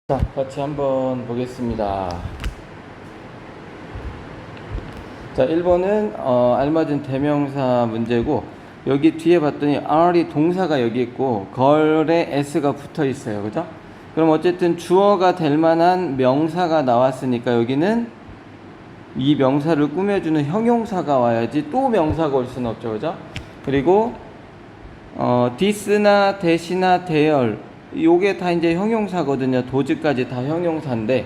자, 같이 한번 보겠습니다. 자, 1번은 알맞은 대명사 문제고, 여기 뒤에 봤더니 R이 동사가 여기 있고 걸에 S가 붙어 있어요. 그죠? 그럼 어쨌든 주어가 될 만한 명사가 나왔으니까 여기는 이 명사를 꾸며주는 형용사가 와야지 또 명사가 올 수는 없죠. 그죠? 그리고 this나 that이나 there 요게 다 이제 형용사거든요. does까지 다 형용사인데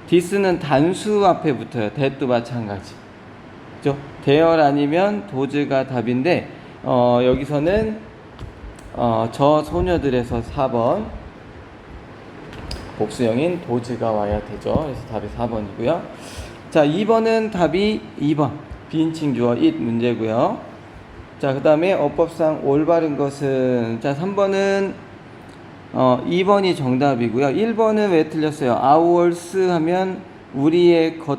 this는 단수 앞에 붙어요. that도 마찬가지. 그죠? there 아니면 dos가 답인데 여기서는 저 소녀들에서 4번 복수형인 dos가 와야 되죠. 그래서 답이 4번이고요. 자, 2번은 답이 2번 비인칭 주어 it 문제고요. 자, 그 다음에 어법상 올바른 것은, 자, 3번은 2번이 정답이고요. 1번은 왜 틀렸어요? ours 하면 우리의 것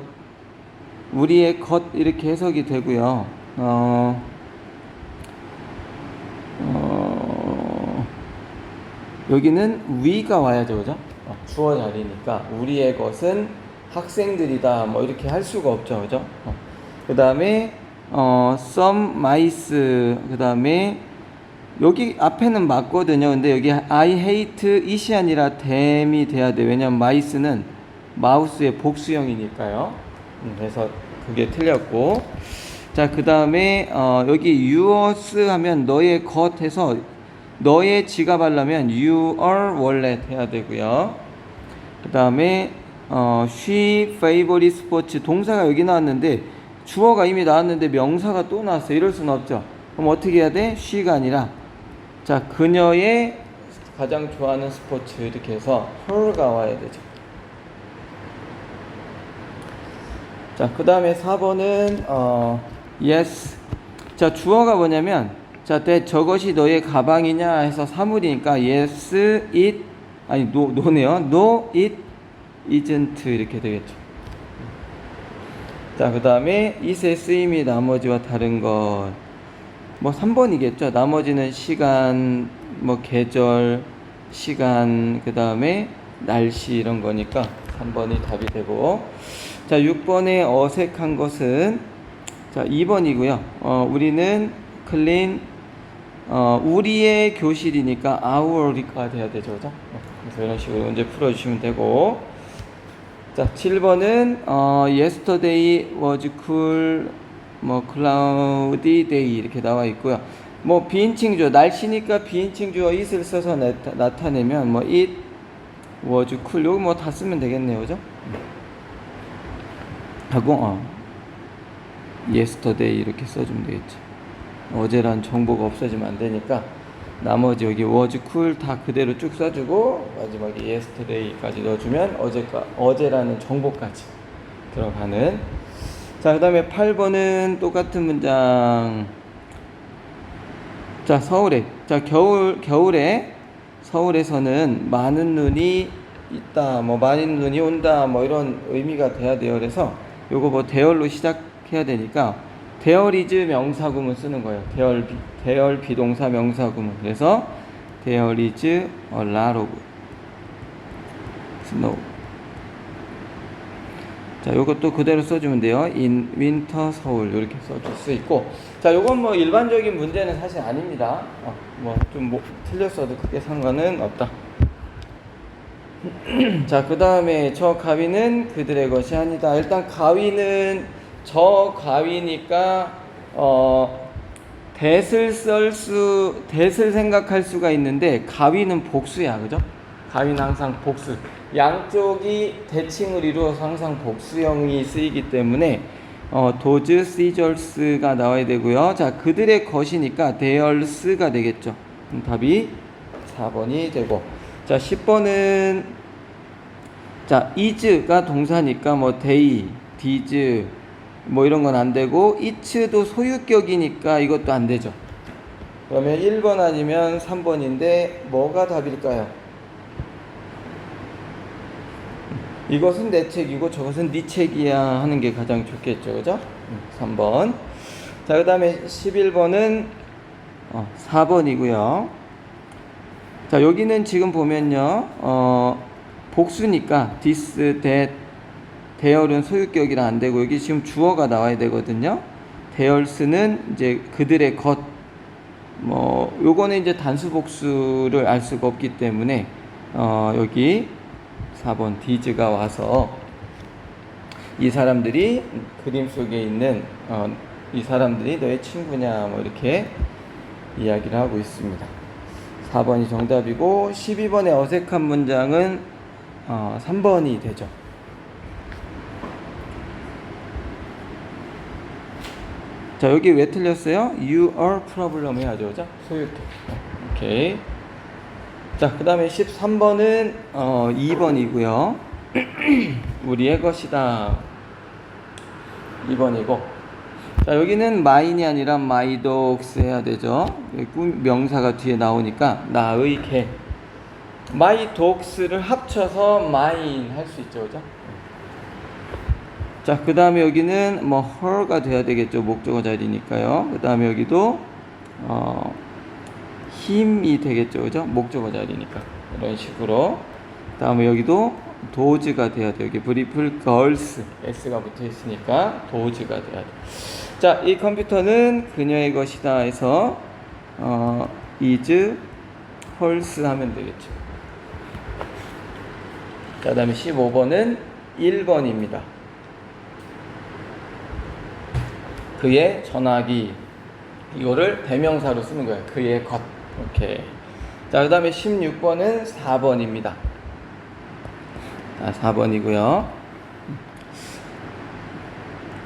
이렇게 해석이 되고요. 여기는 we가 와야죠. 그죠? 주어 자리니까 우리의 것은 학생들이다 뭐 이렇게 할 수가 없죠. 그죠? 그 다음에 some mice, 그 다음에 여기 앞에는 맞거든요. 근데 여기 I hate it이 아니라 them이 돼야 돼. 왜냐면 mice는 마우스의 복수형이니까요. 그래서 그게 틀렸고, 자, 그 다음에 여기 yours 하면 너의 것 해서 너의 지갑 하려면 your wallet 해야 되고요. 그 다음에 she favorite sports 동사가 여기 나왔는데 주어가 이미 나왔는데 명사가 또 나왔어요. 이럴 수는 없죠. 그럼 어떻게 해야 돼? she가 아니라, 자, 그녀의 가장 좋아하는 스포츠 이렇게 해서 her가 와야 되죠. 자, 그 다음에 4번은 yes. 자, 주어가 뭐냐면, 자, 저것이 너의 가방이냐 해서 사물이니까 yes it, 아니 no네요. no it isn't 이렇게 되겠죠. 자, 그 다음에 it의 쓰임이 나머지와 다른 것, 뭐 3번이겠죠. 나머지는 시간, 뭐 계절, 시간, 그 다음에 날씨 이런 거니까 3번이 답이 되고, 자, 6번에 어색한 것은, 자, 2번이고요. 우리는 clean, 우리의 교실이니까 our가 돼야 되죠. 그죠? 그래서 이런 식으로 문제 풀어주시면 되고, 자, 7번은 yesterday was cool, 뭐 cloudy day 이렇게 나와 있고요. 뭐 비인칭 주어, 날씨니까 비인칭 주어 it을 써서 나타내면 뭐 it was cool 요거 뭐 다 쓰면 되겠네요. 그죠? 하고 yesterday 이렇게 써주면 되겠죠. 어제란 정보가 없어지면 안 되니까 나머지 여기 was cool 다 그대로 쭉 써주고 마지막에 yesterday까지 넣어주면 어제라는 정보까지 들어가는. 자, 그 다음에 8번은 똑같은 문장. 자, 서울에, 자, 겨울에 서울에서는 많은 눈이 있다, 뭐 많은 눈이 온다, 뭐 이런 의미가 돼야 돼요. 그래서 요거 뭐 대열로 시작해야 되니까 there is 명사구문 쓰는 거예요. there 비동사 명사구문. 그래서 there is a lot of snow. 자, 요것도 그대로 써주면 돼요. in winter 서울 이렇게 써줄 수 있고, 자, 요건 뭐 일반적인 문제는 사실 아닙니다. 좀 틀렸어도 크게 상관은 없다. 자, 그 다음에 저 가위는 그들의 것이 아니다. 일단 가위는 저 가위니까 that을 생각할 수가 있는데 가위는 복수야. 그죠? 가위는 항상 복수. 양쪽이 대칭을 이루어서 항상 복수형이 쓰이기 때문에 those scissors 나와야 되고요. 자, 그들의 것이니까 theirs가 되겠죠. 답이 4번이 되고, 자, 10번은, 자, is가 동사니까 뭐 they, these 뭐 이런 건 안 되고, it도 소유격이니까 이것도 안 되죠. 그러면 1번 아니면 3번인데 뭐가 답일까요? 이것은 내 책이고 저것은 네 책이야 하는 게 가장 좋겠죠. 그죠? 3번. 자, 그 다음에 11번은 4번이고요. 자, 여기는 지금 보면요, 복수니까 this, that, their은 소유격이라 안 되고 여기 지금 주어가 나와야 되거든요. theirs는 이제 그들의 것. 뭐 요거는 이제 단수 복수를 알 수가 없기 때문에 여기 4번 these가 와서 이 사람들이 그림 속에 있는 이 사람들이 너의 친구냐 뭐 이렇게 이야기를 하고 있습니다. 4번이 정답이고 12번의 어색한 문장은 3번이 되죠. 자, 여기 왜 틀렸어요? You are problem 해야죠, 그죠? 소유격. 오케이. 자, 그 다음에 13번은 2번이고요. 우리의 것이다. 2번이고. 자, 여기는 mine이 아니라 my dogs 해야 되죠. 명사가 뒤에 나오니까 나의 개. my dogs를 합쳐서 mine 할 수 있죠, 그죠? 자, 그 다음에 여기는 뭐 her가 돼야 되겠죠. 목적어 자리니까요. 그 다음에 여기도 him이 되겠죠, 그죠? 목적어 자리니까 이런 식으로. 그 다음에 여기도 does가 돼야 돼요. 여기 beautiful girls s가 붙어 있으니까 does가 돼야 돼요. 자, 이 컴퓨터는 그녀의 것이다 해서 is hers 하면 되겠죠. 자, 그 다음에 15번은 1번입니다. 그의 전화기. 이거를 대명사로 쓰는 거예요. 그의 것. 오케이. 자, 그 다음에 16번은 4번입니다. 자, 4번이고요.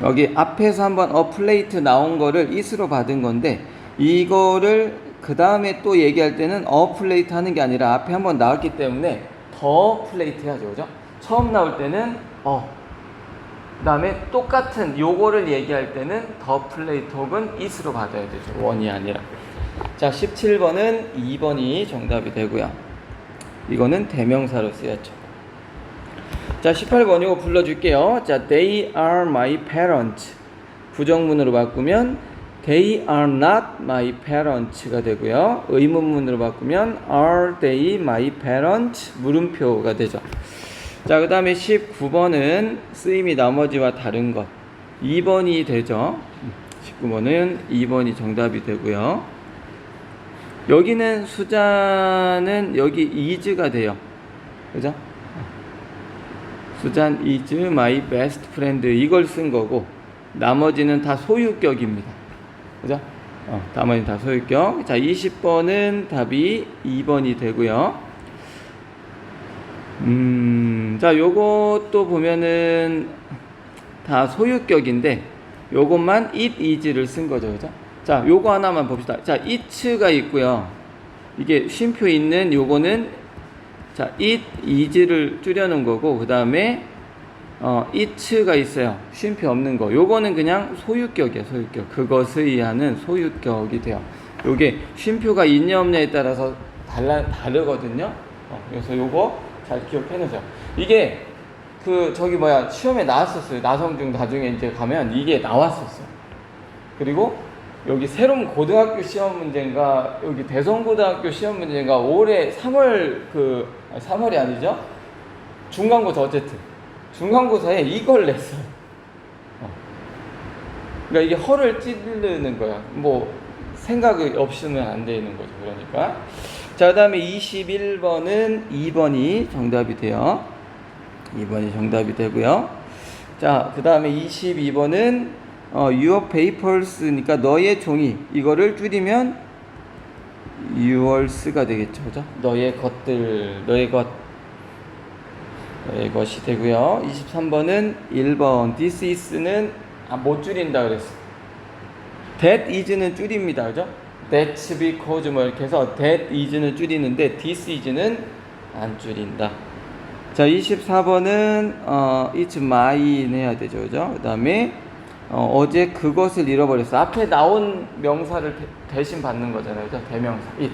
여기 앞에서 한번 플레이트 나온 거를 it으로 받은 건데, 이거를 그 다음에 또 얘기할 때는 플레이트 하는 게 아니라 앞에 한번 나왔기 때문에 더 플레이트 해야죠, 그죠? 처음 나올 때는 그 다음에 똑같은 요거를 얘기할 때는 더 플레이트 혹은 it으로 받아야 되죠. 원이 아니라. 자, 17번은 2번이 정답이 되고요. 이거는 대명사로 쓰였죠. 자, 18번이고 불러줄게요. 자, they are my parents. 부정문으로 바꾸면 they are not my parents가 되고요. 의문문으로 바꾸면 are they my parents? 물음표가 되죠. 자, 그 다음에 19번은 쓰임이 나머지와 다른 것. 2번이 되죠. 19번은 2번이 정답이 되고요. 여기는 수잔은 여기 is가 돼요. 그죠? 수잔 is my best friend. 이걸 쓴 거고, 나머지는 다 소유격입니다. 그죠? 나머지는 다 소유격. 자, 20번은 답이 2번이 되고요. 자, 요것도 보면은 다 소유격인데 요것만 it is를 쓴 거죠, 그죠? 자, 요거 하나만 봅시다. 자, it가 있고요. 이게 쉼표 있는 요거는 자, it is를 줄여놓은 거고, 그 다음에 it가 있어요. 쉼표 없는 거. 요거는 그냥 소유격이에요, 소유격. 그것의 하는 소유격이 돼요. 요게 쉼표가 있냐 없냐에 따라서 다르거든요. 그래서 요거 잘 기억해 놓으세요. 이게 시험에 나왔었어요. 나성중 나중에 이제 가면 이게 나왔었어요. 그리고 여기 새로운 고등학교 시험 문제인가, 여기 대성고등학교 시험 문제인가, 올해 3월이 아니죠? 중간고사, 어쨌든 중간고사에 이걸 냈어요. 그러니까 이게 허를 찌르는 거야. 뭐 생각이 없으면 안 되는 거죠. 그러니까. 자, 그 다음에 21번은 2번이 정답이 돼요. 2번이 정답이 되고요. 자, 그 다음에 22번은 your papers니까 너의 종이. 이거를 줄이면 yours가 되겠죠, 그죠? 너의 것들, 너의 것이 되고요. 23번은 1번 this is는 못 줄인다 그랬어. that is는 줄입니다, 그죠? that's because 뭐 이렇게 해서 that is는 줄이는데 this is는 안 줄인다. 자, 24번은 it's mine 해야 되죠, 그죠? 그 다음에 어제 그것을 잃어버렸어. 앞에 나온 명사를 대신 받는 거잖아요, 그죠? 대명사 it.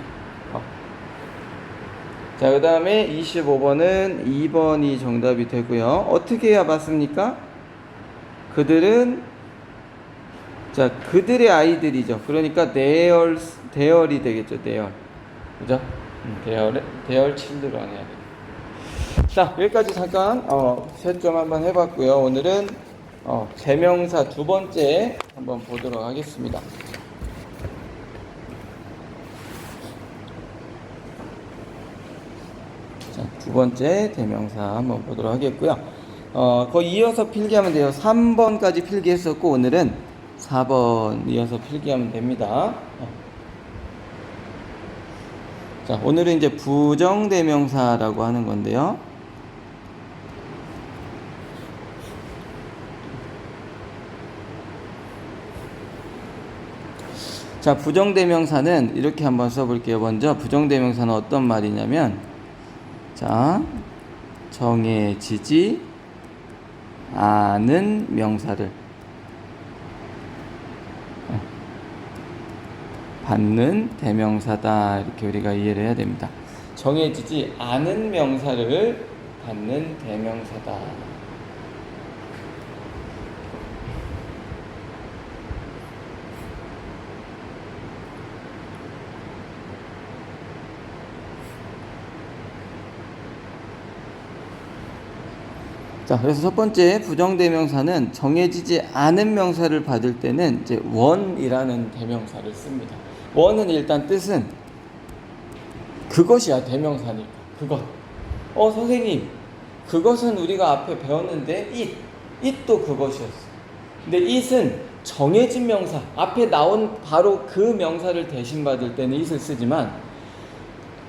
자, 그 다음에 25번은 2번이 정답이 되고요. 어떻게 해야 맞습니까? 그들은 자, 그들의 아이들이죠. 그러니까 their이 되겠죠. their. 그죠? their children 해야 돼요. 자, 여기까지 잠깐 채점 한번 해봤고요. 오늘은 재명사 두 번째 한번 보도록 하겠습니다. 자, 두 번째 대명사 한번 보도록 하겠고요. 거의 이어서 필기하면 돼요. 3번까지 필기했었고 오늘은 4번 이어서 필기하면 됩니다. 자, 오늘은 이제 부정대명사라고 하는 건데요. 자, 부정대명사는 이렇게 한번 써볼게요. 먼저 부정대명사는 어떤 말이냐면, 자, 정해지지 않은 명사를 받는 대명사다, 이렇게 우리가 이해를 해야 됩니다. 정해지지 않은 명사를 받는 대명사다. 자, 그래서 첫 번째 부정대명사는 정해지지 않은 명사를 받을 때는 이제 원이라는 대명사를 씁니다. 원은 일단 뜻은 그것이야, 대명사니까. 그것. 선생님, 그것은 우리가 앞에 배웠는데 it도 그것이었어. 근데 it은 정해진 명사, 앞에 나온 바로 그 명사를 대신 받을 때는 it을 쓰지만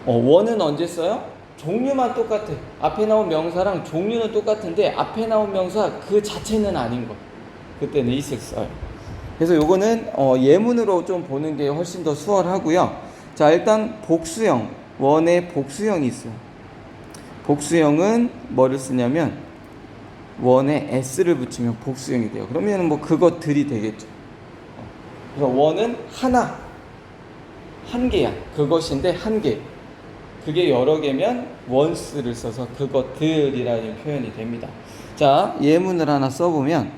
원은 언제 써요? 종류만 똑같아. 앞에 나온 명사랑 종류는 똑같은데 앞에 나온 명사 그 자체는 아닌 것. 그때는 it을 써요. 그래서 요거는 예문으로 좀 보는 게 훨씬 더 수월하고요. 자, 일단 복수형, 원의 복수형이 있어요. 복수형은 뭐를 쓰냐면 원에 s를 붙이면 복수형이 돼요. 그러면 뭐 그것들이 되겠죠. 그래서 원은 하나, 한 개야. 그것인데 한 개. 그게 여러 개면 once를 써서 그것들이라는 표현이 됩니다. 자, 예문을 하나 써보면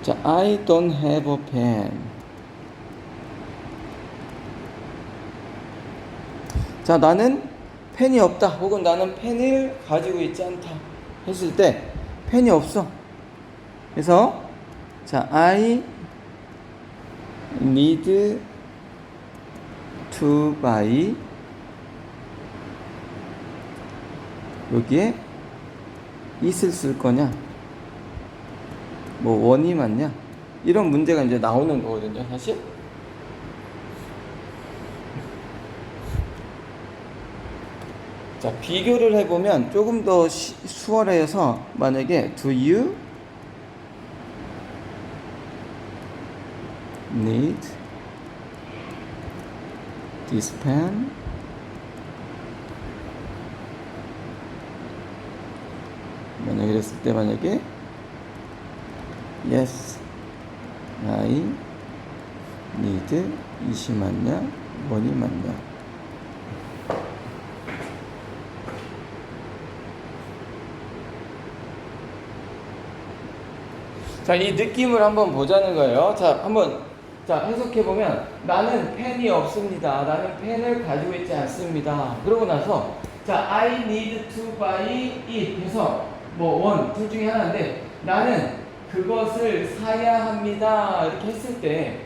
자, I don't have a pen. 자, 나는 펜이 없다, 혹은 나는 펜을 가지고 있지 않다 했을 때 펜이 없어. 그래서 자, I need to buy, 여기에 it을 쓸 거냐, 뭐 원이 맞냐, 이런 문제가 이제 나오는 거거든요, 사실. 자, 비교를 해보면 조금 더 수월해서, 만약에 do you need this pen? 만약에 이랬을 때, 만약에 yes, I need, it이 맞냐, 원이 맞냐. 자, 이 느낌을 한번 보자는 거예요. 자, 한번 해석해보면, 나는 펜이 없습니다. 나는 펜을 가지고 있지 않습니다. 그러고 나서, 자, I need to buy it 해서 뭐 원, 둘 중에 하나인데, 나는 그것을 사야 합니다, 이렇게 했을 때,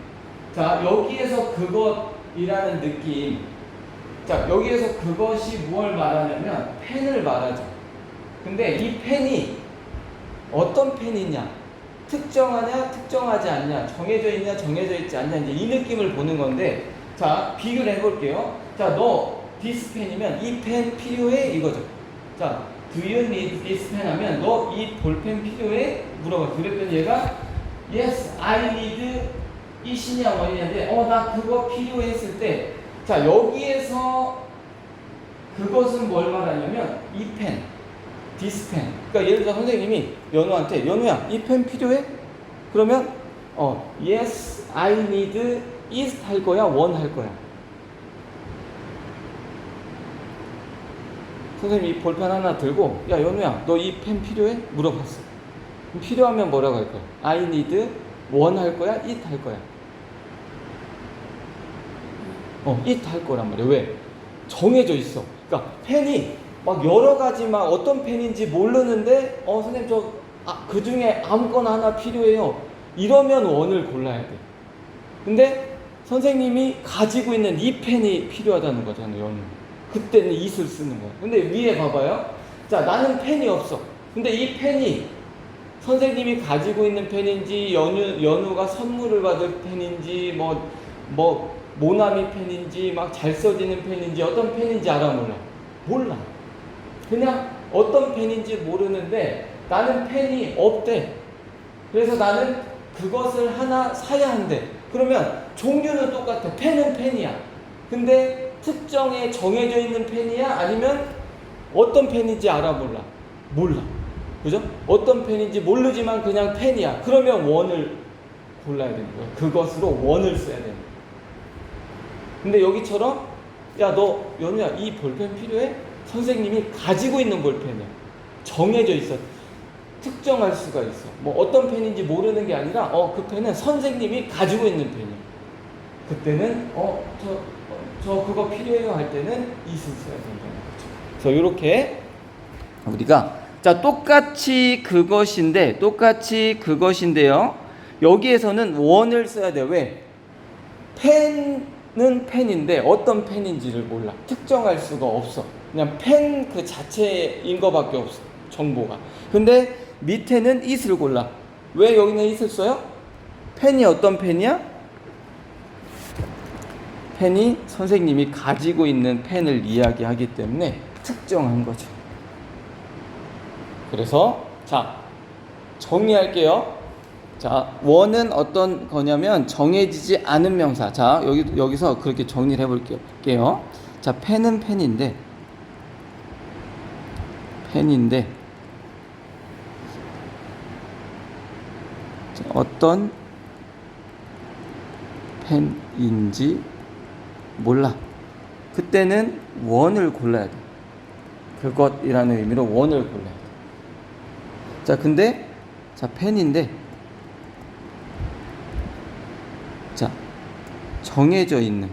자, 여기에서 그것이라는 느낌, 자, 여기에서 그것이 무엇을 말하냐면 펜을 말하죠. 근데 이 펜이 어떤 펜이냐, 특정하냐, 특정하지 않냐, 정해져 있냐, 정해져 있지 않냐, 이제 이 느낌을 보는 건데, 자, 비교를 해볼게요. 자, 너 this 펜이면 이 펜 필요해? 이거죠. 자, do you need this pen 하면 너 이 볼펜 필요해? 물어봐. 그랬더니 얘가 yes, I need it이냐 원이냐인데, 나 그거 필요해 했을 때, 자, 여기에서 그것은 뭘 말하냐면 이 펜, this pen. 그러니까 예를 들어 선생님이 연우한테, 연우야, 이 펜 필요해? 그러면 yes, I need it 할 거야, one 할 거야? 선생님이 이 볼펜 하나 들고, 야, 연우야, 너 이 펜 필요해? 물어봤어. 그럼 필요하면 뭐라고 할 거야? I need one 할 거야, it 할 거야? it 할 거란 말이야. 왜? 정해져 있어. 그러니까 펜이 막 여러 가지 막 어떤 펜인지 모르는데 선생님 그 중에 아무거나 하나 필요해요. 이러면 원을 골라야 돼. 근데 선생님이 가지고 있는 이 펜이 필요하다는 거잖아요. 연우. 그때는 it을 쓰는 거야. 근데 위에 봐봐요. 자, 나는 펜이 없어. 근데 이 펜이 선생님이 가지고 있는 펜인지 연우가 선물을 받을 펜인지 모나미 펜인지 막 잘 써지는 펜인지 어떤 펜인지 알아 몰라. 그냥 어떤 펜인지 모르는데 나는 펜이 없대. 그래서 나는 그것을 하나 사야 한대. 그러면 종류는 똑같아. 펜은 펜이야. 근데 특정에 정해져 있는 펜이야? 아니면 어떤 펜인지 알아 몰라. 그죠? 어떤 펜인지 모르지만 그냥 펜이야. 그러면 원을 골라야 되는 거야. 그것으로 원을 써야 되는 거야. 근데 여기처럼 야, 너 연우야 이 볼펜 필요해? 선생님이 가지고 있는 볼펜이야. 정해져 있어. 특정할 수가 있어. 뭐 어떤 펜인지 모르는 게 아니라 그 펜은 선생님이 가지고 있는 펜이야. 그때는 저 그거 필요해요 할 때는 it을 써야 된다는 거죠. 그래서 이렇게 우리가 똑같이 그것인데요. 여기에서는 원을 써야 돼. 왜? 펜은 펜인데 어떤 펜인지를 몰라. 특정할 수가 없어. 그냥 펜 그 자체인 거밖에 없어. 정보가. 근데 밑에는 it을 골라. 왜 여기는 it을 써요? 펜이 어떤 펜이야? 펜이 선생님이 가지고 있는 펜을 이야기하기 때문에 특정한 거죠. 그래서 정리할게요. 원은 어떤 거냐면 정해지지 않은 명사. 여기서 그렇게 정리를 해볼게요. 펜은 펜인데 어떤 펜인지 몰라. 그때는 원을 골라야 돼. 그것이라는 의미로 원을 골라야 돼. 근데 펜인데 정해져 있는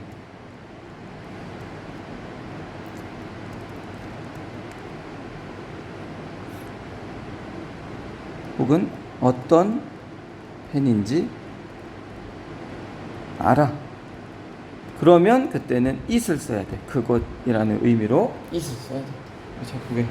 혹은 어떤 펜인지 알아. 그러면 그때는 it을 써야 돼. 그것이라는 의미로 it을 써야 돼. 그게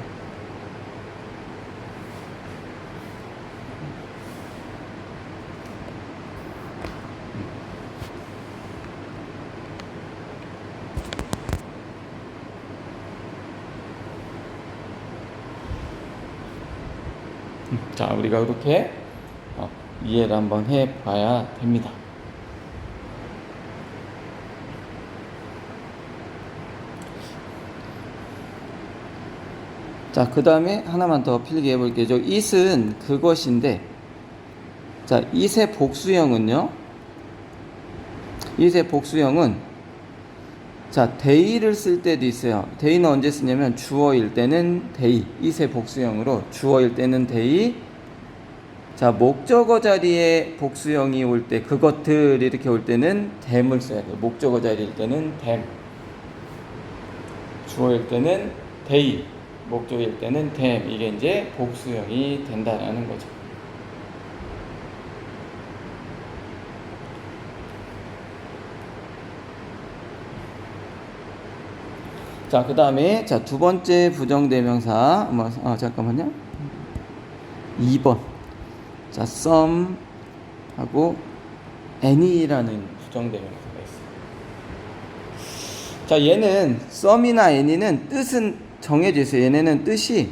우리가 이렇게 이해를 한번 해봐야 됩니다. 그 다음에 하나만 더 필기해 볼게요. it은 그것인데, it의 복수형은요. it의 복수형은 day를 쓸 때도 있어요. day는 언제 쓰냐면 주어일 때는 day. it의 복수형으로 주어일 때는 day. 목적어 자리에 복수형이 올 때, 그것들 이렇게 올 때는 them을 써야 돼요. 목적어 자리일 때는 them. 주어일 때는 they. 목적일 때는 them. 이게 이제 복수형이 된다라는 거죠. 그 다음에 두 번째 부정대명사. 잠깐만요. 2번. some 하고 any라는 부정대명사가 있어요. 얘는 some이나 any는 뜻은 정해져 있어요. 얘네는 뜻이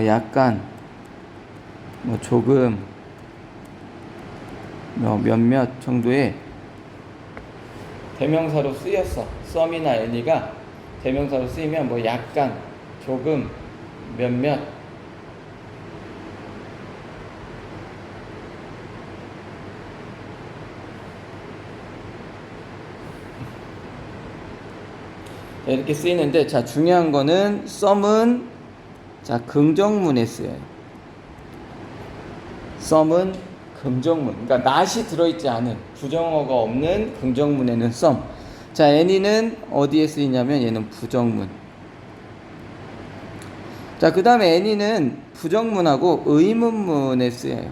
약간 조금 몇몇 정도의 대명사로 쓰였어. some이나 any가 대명사로 쓰이면 약간, 조금, 몇몇 이렇게 쓰이는데 중요한 거는 some은 긍정문에 쓰여요. some은 긍정문. 그러니까 not이 들어있지 않은 부정어가 없는 긍정문에는 some. 자, any는 어디에 쓰이냐면 얘는 부정문. 자, 그 다음에 any는 부정문하고 의문문에 쓰여요.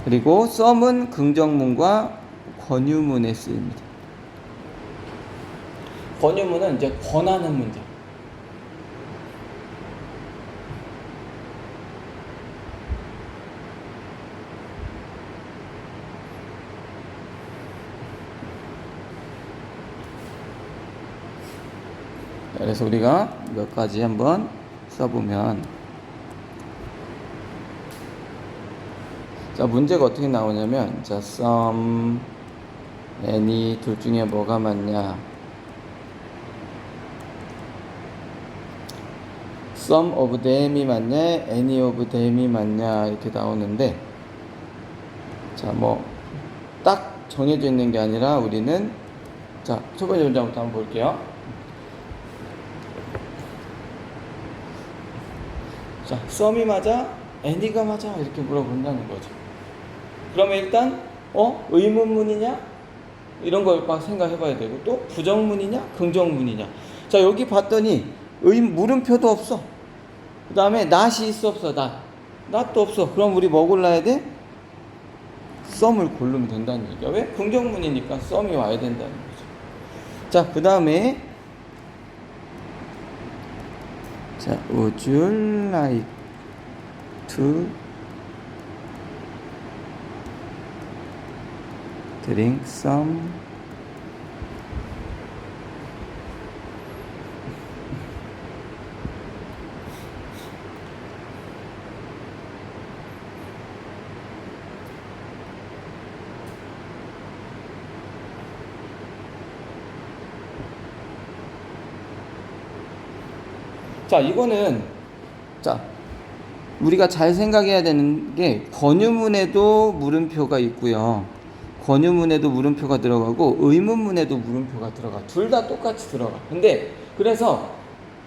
그리고 some은 긍정문과 권유문에 쓰입니다. 권유문은 이제 권하는 문장. 그래서 우리가 몇 가지 한번 써보면, 자, 문제가 어떻게 나오냐면, 자, some, any 둘 중에 뭐가 맞냐? some of them이 맞냐? any of them이 맞냐? 이렇게 나오는데, 자, 뭐 딱 정해져 있는 게 아니라 우리는, 자, 첫 번째 문장부터 한번 볼게요. 자, some이 맞아? any가 맞아? 이렇게 물어본다는 거죠. 그러면 일단 의문문이냐? 이런 걸 막 생각해 봐야 되고, 또 부정문이냐? 긍정문이냐? 자, 여기 봤더니 물음표도 없어. 그 다음에 not이 있어 없어? not도 없어. 그럼 우리 뭐 골라야 돼? some을 고르면 된다는 얘기야. 왜? 긍정문이니까 some이 와야 된다는 거죠. 자, 그 다음에, 자, would you like to drink some? 자, 이거는, 자, 우리가 잘 생각해야 되는 게, 권유문에도 물음표가 있고요. 권유문에도 물음표가 들어가고 의문문에도 물음표가 들어가. 둘 다 똑같이 들어가. 근데 그래서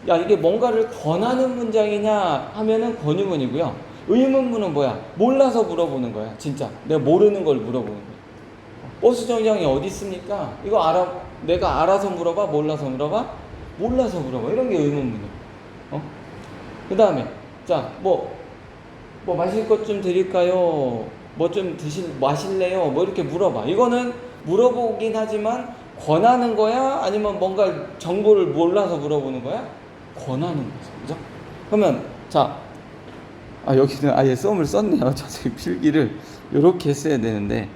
야, 이게 뭔가를 권하는 문장이냐 하면은 권유문이고요. 의문문은 뭐야? 몰라서 물어보는 거야. 진짜 내가 모르는 걸 물어보는 거야. 버스 정류장이 어디 있습니까? 이거 내가 알아서 물어봐? 몰라서 물어봐? 몰라서 물어봐. 이런 게 의문문이야. 그 다음에 자, 뭐 마실 것 좀 드릴까요? 뭐 좀 마실래요? 뭐 이렇게 물어봐. 이거는 물어보긴 하지만 권하는 거야? 아니면 뭔가 정보를 몰라서 물어보는 거야? 권하는 거죠. 그죠? 그러면, 자, 여기는 아예 썸을 썼네요. 자세히 필기를 요렇게 써야 되는데,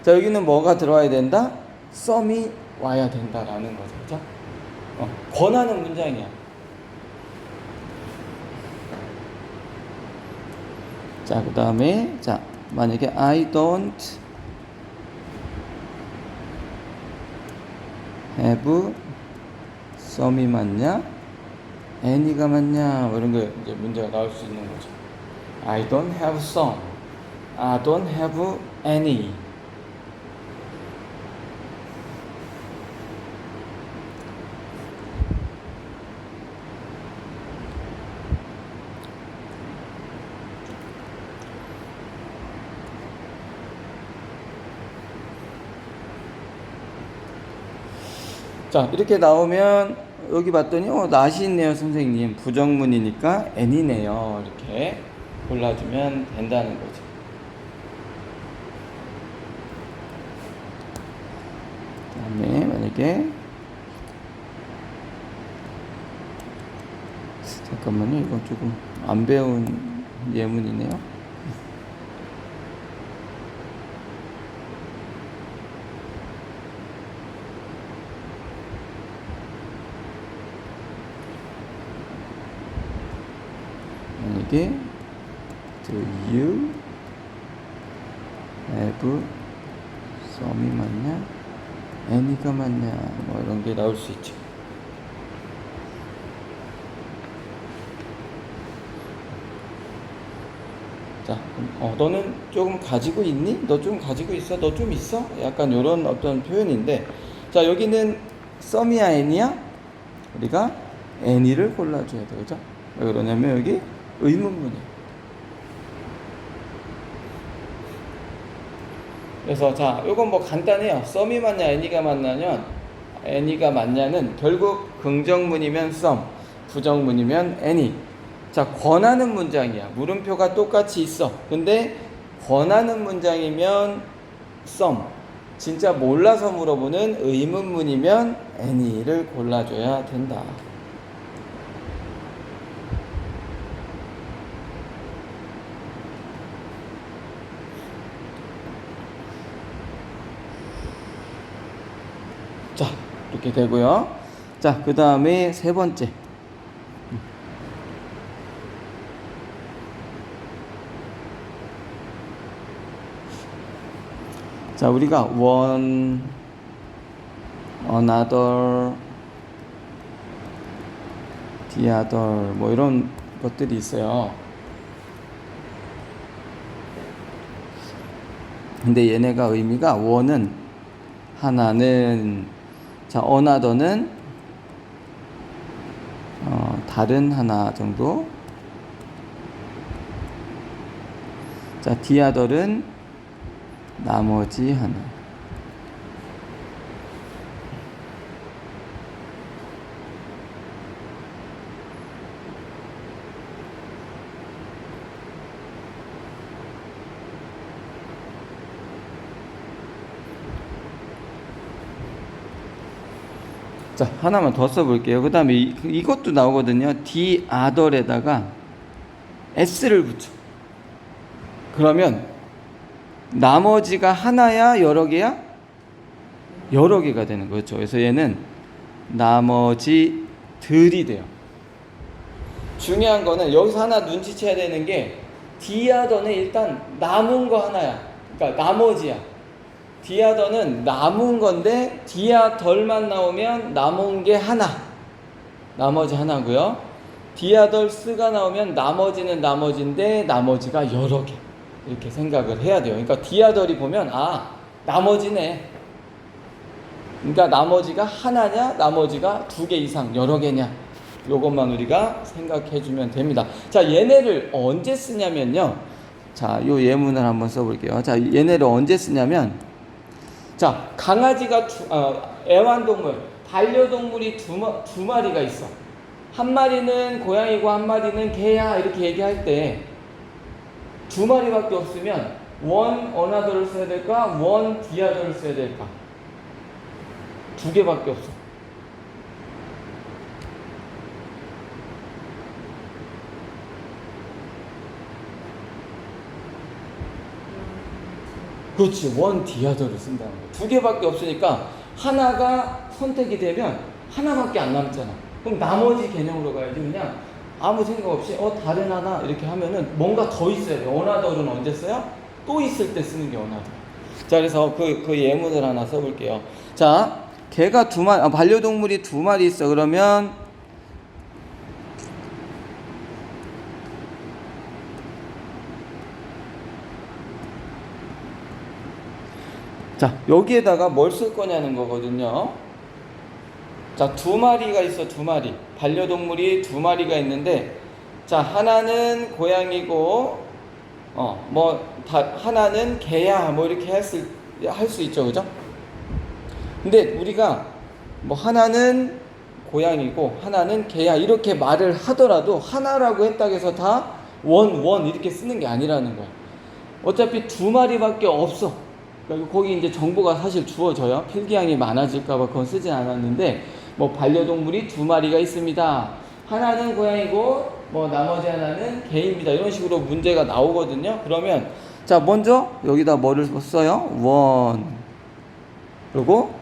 자, 여기는 뭐가 들어와야 된다? 썸이 와야 된다라는 거죠. 그죠? 권하는 문장이야. 자, 그 다음에, 자, 만약에 I don't have some이 맞냐? any가 맞냐? 뭐 이런 거 이제 문제가 나올 수 있는 거죠. I don't have some. I don't have any. 자, 이렇게 나오면 여기 봤더니 not이 있네요, 선생님. 부정문이니까 any네요. 이렇게 골라주면 된다는 거죠. 그다음에 만약에 잠깐만요, 이건 조금 안 배운 예문이네요. 만약에 do you have some이 맞냐? any가 맞냐? 뭐 이런 게 나올 수 있죠. 자, 너는 조금 가지고 있니? 너 좀 가지고 있어? 너 좀 있어? 약간 이런 어떤 표현인데, 자, 여기는 some이야 any야? 우리가 any를 골라줘야 돼. 그죠? 왜 그러냐면 여기 의문문이에요. 그래서 자, 요건 뭐 간단해요. 썸이 맞냐, 애니가 맞냐는 결국 긍정문이면 썸, 부정문이면 애니. 자, 권하는 문장이야. 물음표가 똑같이 있어. 근데 권하는 문장이면 썸. 진짜 몰라서 물어보는 의문문이면 애니를 골라줘야 된다. 자, 이렇게 되고요. 자, 그 다음에 세 번째. 자, 우리가 one, another, the other 뭐 이런 것들이 있어요. 근데 얘네가 의미가 one은 하나는, 자, another는 다른 하나 정도. 자, the other는 나머지 하나. 자, 하나만 더 써볼게요. 그 다음에 이것도 나오거든요. the other에다가 s를 붙여. 그러면 나머지가 하나야, 여러 개야? 여러 개가 되는 거죠. 그래서 얘는 나머지들이 돼요. 중요한 거는 여기서 하나 눈치채야 되는 게 the other는 일단 남은 거 하나야. 그러니까 나머지야. the other는 남은 건데 the other만 나오면 남은 게 하나. 나머지 하나고요. the others가 나오면 나머지는 나머지인데 나머지가 여러 개. 이렇게 생각을 해야 돼요. 그러니까 the other이 보면 나머지네. 그러니까 나머지가 하나냐, 나머지가 두 개 이상 여러 개냐, 요것만 우리가 생각해 주면 됩니다. 자, 얘네를 언제 쓰냐면요. 자, 요 예문을 한번 써볼게요. 자, 얘네를 언제 쓰냐면, 자, 강아지가 애완동물, 반려동물이 두 마리가 있어. 한 마리는 고양이고 한 마리는 개야, 이렇게 얘기할 때 두 마리밖에 없으면 one another를 써야 될까, one the other를 써야 될까? 두 개밖에 없어. 그렇지, one the other를 쓴다는 거야. 두 개밖에 없으니까 하나가 선택이 되면 하나밖에 안 남잖아. 그럼 나머지 개념으로 가야지. 그냥 아무 생각 없이 다른 하나 이렇게 하면은 뭔가 더 있어야 돼. another는 언제 써요? 또 있을 때 쓰는 게 another. 자, 그래서 그 예문을 하나 써볼게요. 자, 개가 반려동물이 두 마리 있어. 그러면 자, 여기에다가 뭘 쓸 거냐는 거거든요. 자, 두 마리가 있어. 두 마리. 반려동물이 두 마리가 있는데, 자, 하나는 고양이고 하나는 개야, 뭐 이렇게 할 수 있죠. 그죠? 근데 우리가 뭐 하나는 고양이고 하나는 개야 이렇게 말을 하더라도 하나라고 했다고 해서 다 원 이렇게 쓰는 게 아니라는 거야. 어차피 두 마리밖에 없어. 그러니까 거기 이제 정보가 사실 주어져요. 필기량이 많아질까봐 그건 쓰진 않았는데, 뭐 반려동물이 두 마리가 있습니다. 하나는 고양이고 뭐 나머지 하나는 개입니다. 이런 식으로 문제가 나오거든요. 그러면 자, 먼저 여기다 뭐를 써요? 원. 그리고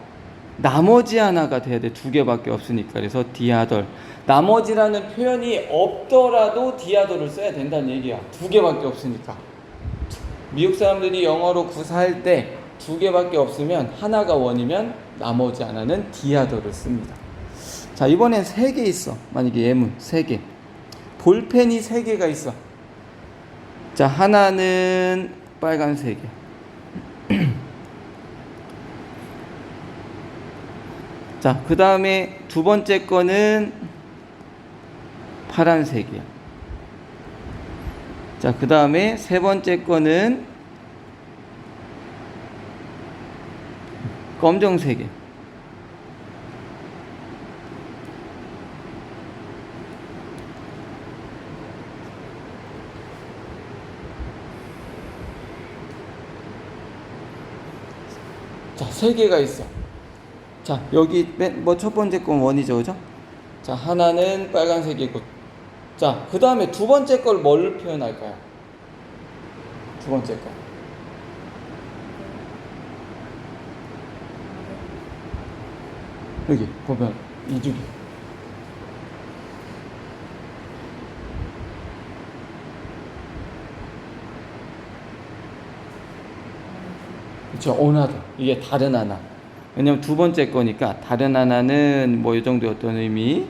나머지 하나가 돼야 돼. 두 개밖에 없으니까. 그래서 the other. 나머지라는 표현이 없더라도 the other를 써야 된다는 얘기야. 두 개밖에 없으니까. 미국 사람들이 영어로 구사할 때 두 개밖에 없으면 하나가 원이면 나머지 하나는 the other를 씁니다. 자, 이번엔 세 개 있어. 만약에 예문 세 개. 볼펜이 세 개가 있어. 자, 하나는 빨간색이야. 자, 그 다음에 두 번째 거는 파란색이야. 자, 그 다음에 세 번째 거는 검정색에. 자, 세 개가 있어. 자, 여기 뭐 첫 번째 건 원이죠, 그죠? 자, 하나는 빨간색이고. 자, 그 다음에 두 번째 걸 뭘 표현할까요? 두 번째 거. 여기 보면 이주기. 그렇죠. another. 이게 다른 하나. 왜냐면 두 번째 거니까 다른 하나는 뭐 이 정도였던 의미.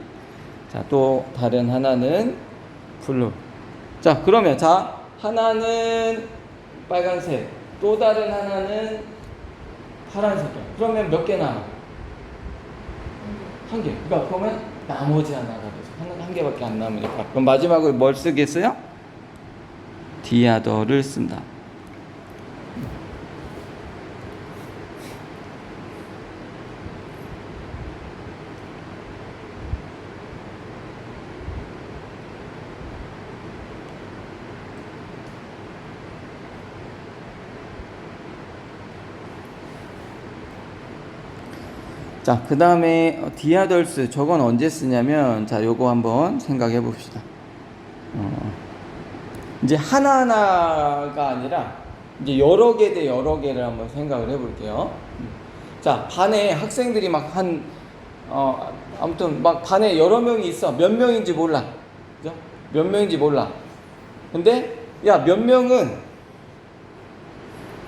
자, 또 다른 하나는 블루. 자, 그러면 자, 하나는 빨간색, 또 다른 하나는 파란색이야. 그러면 몇 개 남아? 한 개. 그러니까 그러면 나머지 하나가 되죠. 한 개밖에 안 남으니까. 그럼 마지막으로 뭘 쓰겠어요? the other를 쓴다. 자, 그 다음에 디아덜스 저건 언제 쓰냐면, 자, 요거 한번 생각해 봅시다. 이제 하나하나가 아니라 이제 여러 개 대 여러 개를 한번 생각을 해 볼게요. 자, 반에 학생들이 막 아무튼 막 반에 여러 명이 있어. 몇 명인지 몰라. 그죠? 몇 명인지 몰라. 근데 야, 몇 명은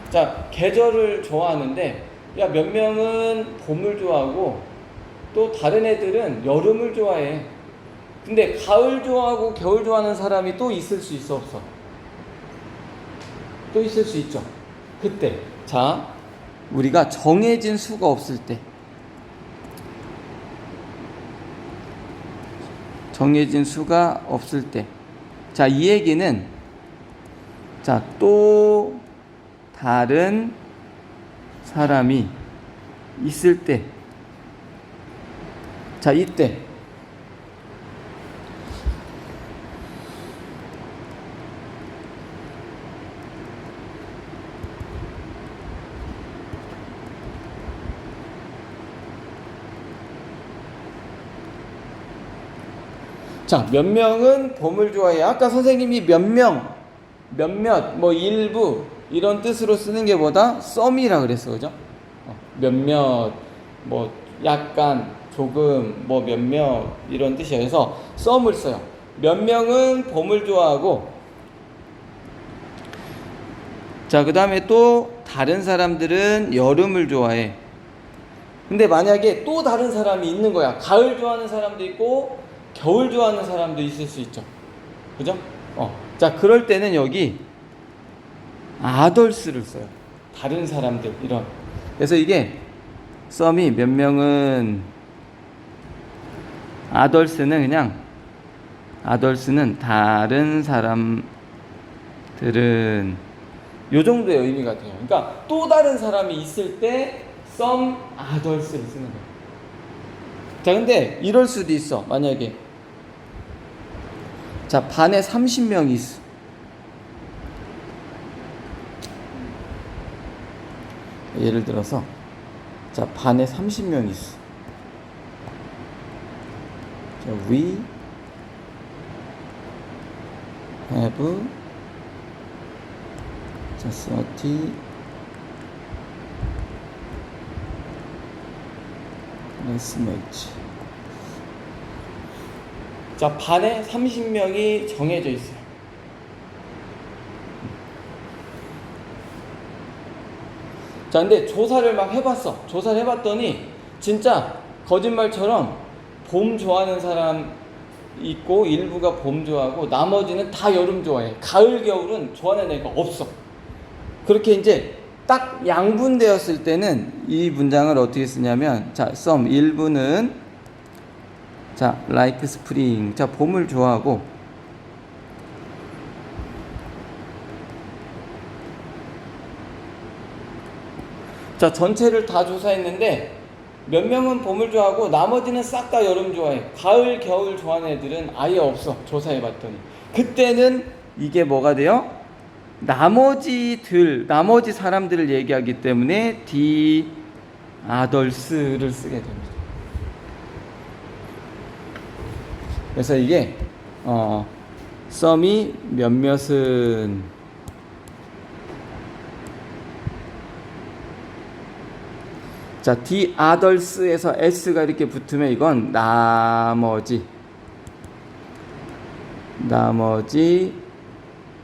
자, 계절을 좋아하는데 야, 몇 명은 봄을 좋아하고 또 다른 애들은 여름을 좋아해. 근데 가을 좋아하고 겨울 좋아하는 사람이 또 있을 수 있어, 없어? 또 있을 수 있죠. 그때 자, 우리가 정해진 수가 없을 때, 정해진 수가 없을 때, 자, 이 얘기는 자, 또 다른 사람이 있을 때, 자, 이때 자, 몇 명은 봄을 좋아해. 아까 선생님이 몇 명, 몇몇, 뭐 일부 이런 뜻으로 쓰는 게 뭐다? 썸이라 그랬어, 그죠? 몇몇, 뭐 약간, 조금, 뭐 몇몇 이런 뜻이에요. 그래서 썸을 써요. 몇 명은 봄을 좋아하고, 자, 그 다음에 또 다른 사람들은 여름을 좋아해. 근데 만약에 또 다른 사람이 있는 거야. 가을 좋아하는 사람도 있고 겨울 좋아하는 사람도 있을 수 있죠. 그죠? 자, 그럴 때는 여기 아덜스를 써요. 다른 사람들, 이런. 그래서 이게 썸이 몇 명은, 아덜스는 다른 사람들은 요 정도의 의미가 돼요. 그러니까 또 다른 사람이 있을 때 some others를 쓰는 거예요. 자, 근데 이럴 수도 있어. 만약에 자, 반에 30명이 있어. 예를 들어서 자, 반에 30명이 있어. 자, we have 자, 30 classmates. 자, 반에 30명이 정해져 있어요. 자, 근데 조사를 막 해봤어. 조사를 해봤더니 진짜 거짓말처럼 봄 좋아하는 사람 있고 일부가 봄 좋아하고 나머지는 다 여름 좋아해. 가을, 겨울은 좋아하는 애가 없어. 그렇게 이제 딱 양분되었을 때는 이 문장을 어떻게 쓰냐면, 자, some 일부는 자, like spring. 자, 봄을 좋아하고, 자, 전체를 다 조사했는데 몇 명은 봄을 좋아하고 나머지는 싹 다 여름 좋아해. 가을, 겨울 좋아하는 애들은 아예 없어. 조사해봤더니. 그때는 이게 뭐가 돼요? 나머지 사람들을 얘기하기 때문에 the others를 쓰게 됩니다. 그래서 이게 some이 몇몇은 자, the others에서 s가 이렇게 붙으면 이건 나머지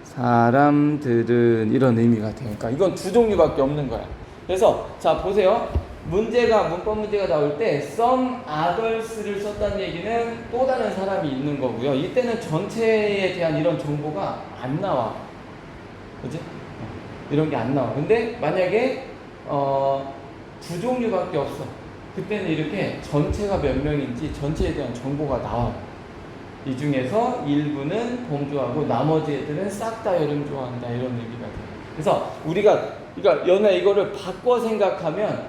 사람들은 이런 의미가 되니까 이건 두 종류밖에 없는 거야. 그래서 자 보세요. 문법 문제가 나올 때 some others를 썼다는 얘기는 또 다른 사람이 있는 거고요. 이때는 전체에 대한 이런 정보가 안 나와. 그지? 이런 게 안 나와. 근데 만약에 두 종류밖에 없어. 그때는 이렇게 전체가 몇 명인지 전체에 대한 정보가 나와요. 이 중에서 일부는 봄 좋아하고 나머지 애들은 싹 다 여름 좋아한다 이런 의미가 돼요. 그래서 우리가 연애 이거를 바꿔 생각하면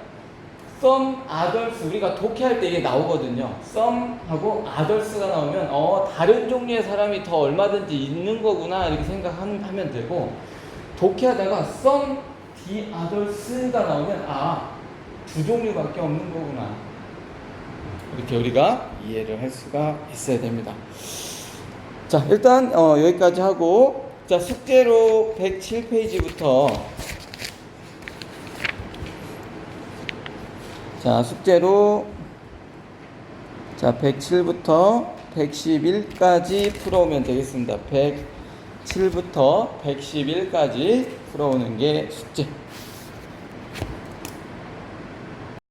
some others 우리가 독해할 때 이게 나오거든요. some하고 others가 나오면 다른 종류의 사람이 더 얼마든지 있는 거구나 이렇게 생각하면 되고 독해하다가 some the others가 나오면 두 종류밖에 없는 거구나. 이렇게 우리가 이해를 할 수가 있어야 됩니다. 자, 일단 여기까지 하고 자, 숙제로 107페이지부터 자, 숙제로 자, 107부터 111까지 풀어오면 되겠습니다. 107부터 111까지 풀어오는 게 숙제.